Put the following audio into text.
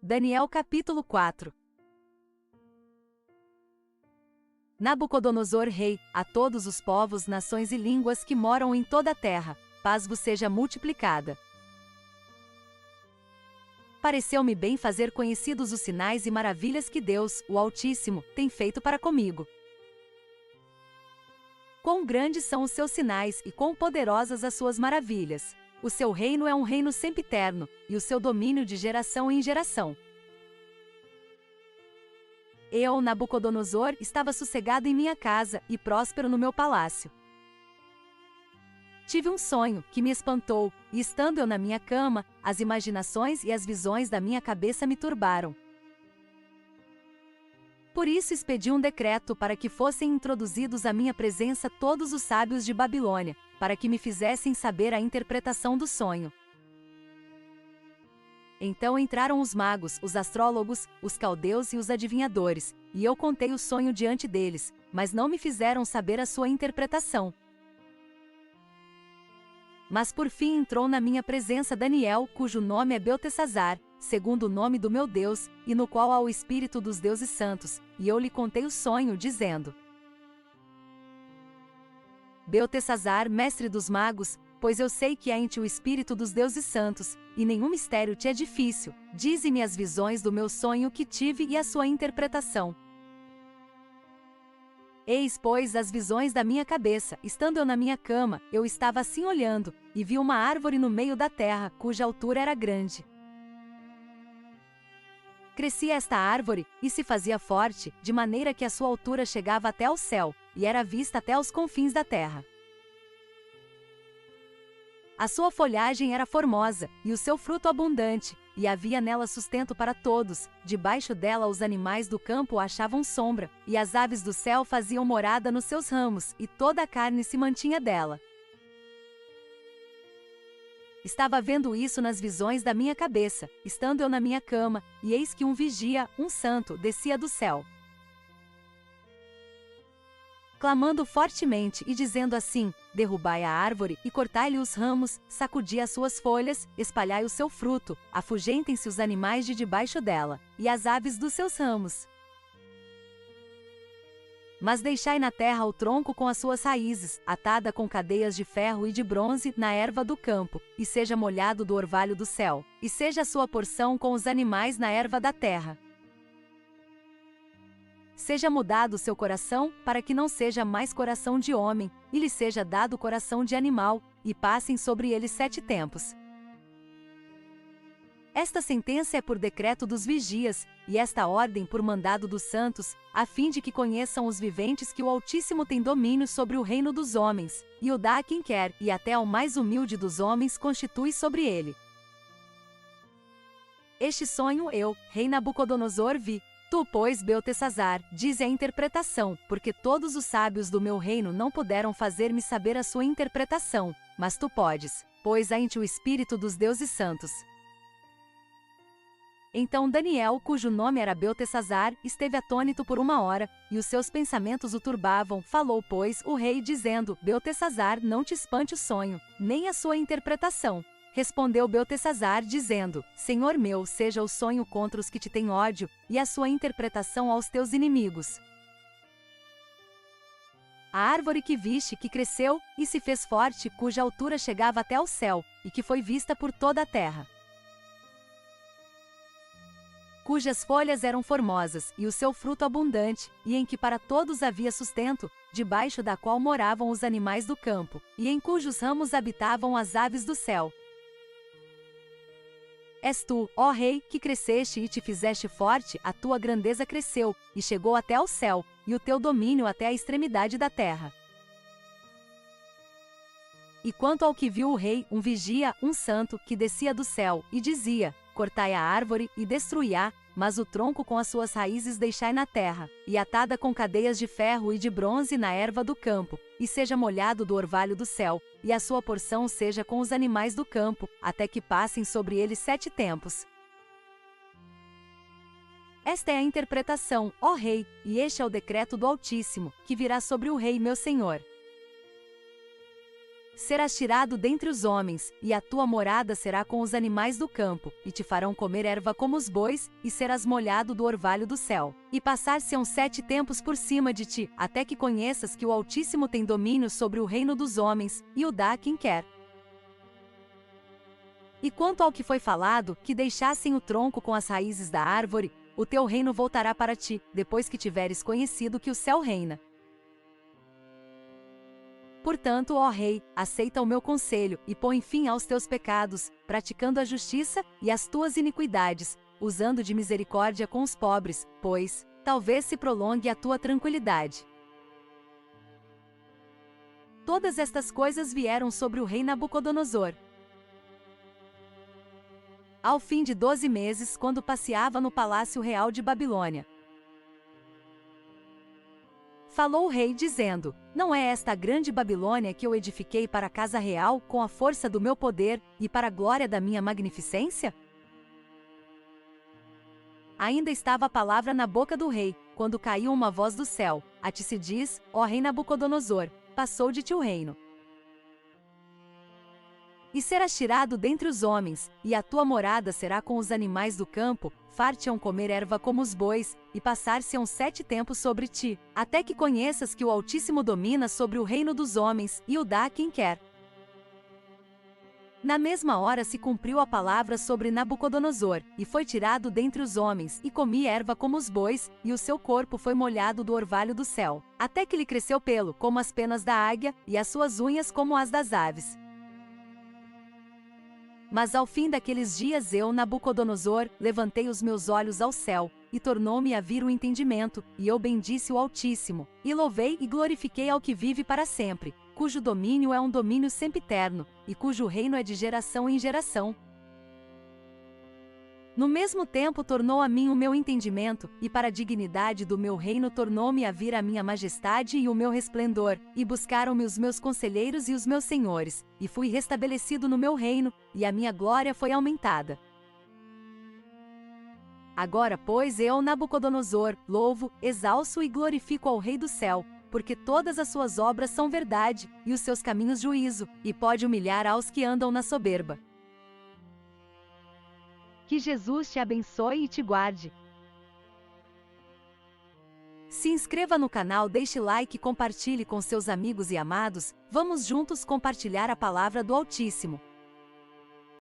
Daniel capítulo 4. Nabucodonosor rei, a todos os povos, nações e línguas que moram em toda a terra, paz vos seja multiplicada. Pareceu-me bem fazer conhecidos os sinais e maravilhas que Deus, o Altíssimo, tem feito para comigo. Quão grandes são os seus sinais e quão poderosas as suas maravilhas! O seu reino é um reino sempiterno, e o seu domínio de geração em geração. Eu, Nabucodonosor, estava sossegado em minha casa e próspero no meu palácio. Tive um sonho que me espantou, e estando eu na minha cama, as imaginações e as visões da minha cabeça me turbaram. Por isso expedi um decreto para que fossem introduzidos à minha presença todos os sábios de Babilônia, para que me fizessem saber a interpretação do sonho. Então entraram os magos, os astrólogos, os caldeus e os adivinhadores, e eu contei o sonho diante deles, mas não me fizeram saber a sua interpretação. Mas por fim entrou na minha presença Daniel, cujo nome é Beltesazar, segundo o nome do meu Deus, e no qual há o Espírito dos deuses santos, e eu lhe contei o sonho, dizendo: Beltesazar, mestre dos magos, pois eu sei que há em ti o Espírito dos deuses santos, e nenhum mistério te é difícil, dize-me as visões do meu sonho que tive e a sua interpretação. Eis, pois, as visões da minha cabeça. Estando eu na minha cama, eu estava assim olhando, e vi uma árvore no meio da terra, cuja altura era grande. Crescia esta árvore, e se fazia forte, de maneira que a sua altura chegava até ao céu, e era vista até aos confins da terra. A sua folhagem era formosa, e o seu fruto abundante, e havia nela sustento para todos. Debaixo dela os animais do campo achavam sombra, e as aves do céu faziam morada nos seus ramos, e toda a carne se mantinha dela. Estava vendo isso nas visões da minha cabeça, estando eu na minha cama, e eis que um vigia, um santo, descia do céu, clamando fortemente e dizendo assim: derrubai a árvore e cortai-lhe os ramos, sacudi as suas folhas, espalhai o seu fruto, afugentem-se os animais de debaixo dela, e as aves dos seus ramos. Mas deixai na terra o tronco com as suas raízes, atada com cadeias de ferro e de bronze, na erva do campo, e seja molhado do orvalho do céu, e seja a sua porção com os animais na erva da terra. Seja mudado o seu coração, para que não seja mais coração de homem, e lhe seja dado coração de animal, e passem sobre ele 7 tempos. Esta sentença é por decreto dos vigias, e esta ordem por mandado dos santos, a fim de que conheçam os viventes que o Altíssimo tem domínio sobre o reino dos homens, e o dá a quem quer, e até ao mais humilde dos homens constitui sobre ele. Este sonho eu, rei Nabucodonosor, vi. Tu, pois, Beltesazar, dize a interpretação, porque todos os sábios do meu reino não puderam fazer-me saber a sua interpretação, mas tu podes, pois há em ti o Espírito dos deuses santos. Então Daniel, cujo nome era Beltesazar, esteve atônito por 1 hora, e os seus pensamentos o turbavam. Falou, pois, o rei, dizendo: Beltesazar, não te espante o sonho, nem a sua interpretação. Respondeu Beltesazar, dizendo: Senhor meu, seja o sonho contra os que te têm ódio, e a sua interpretação aos teus inimigos. A árvore que viste, que cresceu, e se fez forte, cuja altura chegava até ao céu, e que foi vista por toda a terra, cujas folhas eram formosas, e o seu fruto abundante, e em que para todos havia sustento, debaixo da qual moravam os animais do campo, e em cujos ramos habitavam as aves do céu. És tu, ó rei, que cresceste e te fizeste forte, a tua grandeza cresceu, e chegou até ao céu, e o teu domínio até a extremidade da terra. E quanto ao que viu o rei, um vigia, um santo, que descia do céu, e dizia: cortai a árvore, e destruí-a, mas o tronco com as suas raízes deixai na terra, e atada com cadeias de ferro e de bronze na erva do campo, e seja molhado do orvalho do céu, e a sua porção seja com os animais do campo, até que passem sobre ele 7 tempos. Esta é a interpretação, ó rei, e este é o decreto do Altíssimo, que virá sobre o rei meu senhor. Serás tirado dentre os homens, e a tua morada será com os animais do campo, e te farão comer erva como os bois, e serás molhado do orvalho do céu. E passar-se-ão 7 tempos por cima de ti, até que conheças que o Altíssimo tem domínio sobre o reino dos homens, e o dá a quem quer. E quanto ao que foi falado, que deixassem o tronco com as raízes da árvore, o teu reino voltará para ti, depois que tiveres conhecido que o céu reina. Portanto, ó Rei, aceita o meu conselho, e põe fim aos teus pecados, praticando a justiça e as tuas iniquidades, usando de misericórdia com os pobres, pois, talvez se prolongue a tua tranquilidade. Todas estas coisas vieram sobre o rei Nabucodonosor. Ao fim de 12 meses, quando passeava no palácio real de Babilônia, falou o rei dizendo: não é esta a grande Babilônia que eu edifiquei para a casa real com a força do meu poder e para a glória da minha magnificência? Ainda estava a palavra na boca do rei, quando caiu uma voz do céu: a ti se diz, ó rei Nabucodonosor, passou de ti o reino. E serás tirado dentre os homens, e a tua morada será com os animais do campo, far-te-ão comer erva como os bois, e passar-se-ão 7 tempos sobre ti, até que conheças que o Altíssimo domina sobre o reino dos homens, e o dá a quem quer. Na mesma hora se cumpriu a palavra sobre Nabucodonosor, e foi tirado dentre os homens, e comia erva como os bois, e o seu corpo foi molhado do orvalho do céu, até que lhe cresceu pelo, como as penas da águia, e as suas unhas como as das aves. Mas ao fim daqueles dias eu, Nabucodonosor, levantei os meus olhos ao céu, e tornou-me a vir o entendimento, e eu bendisse o Altíssimo, e louvei e glorifiquei ao que vive para sempre, cujo domínio é um domínio sempiterno, e cujo reino é de geração em geração. No mesmo tempo tornou a mim o meu entendimento, e para a dignidade do meu reino tornou-me a vir a minha majestade e o meu resplendor, e buscaram-me os meus conselheiros e os meus senhores, e fui restabelecido no meu reino, e a minha glória foi aumentada. Agora, pois, eu, Nabucodonosor, louvo, exalço e glorifico ao Rei do céu, porque todas as suas obras são verdade, e os seus caminhos juízo, e pode humilhar aos que andam na soberba. Que Jesus te abençoe e te guarde. Se inscreva no canal, deixe like e compartilhe com seus amigos e amados. Vamos juntos compartilhar a palavra do Altíssimo.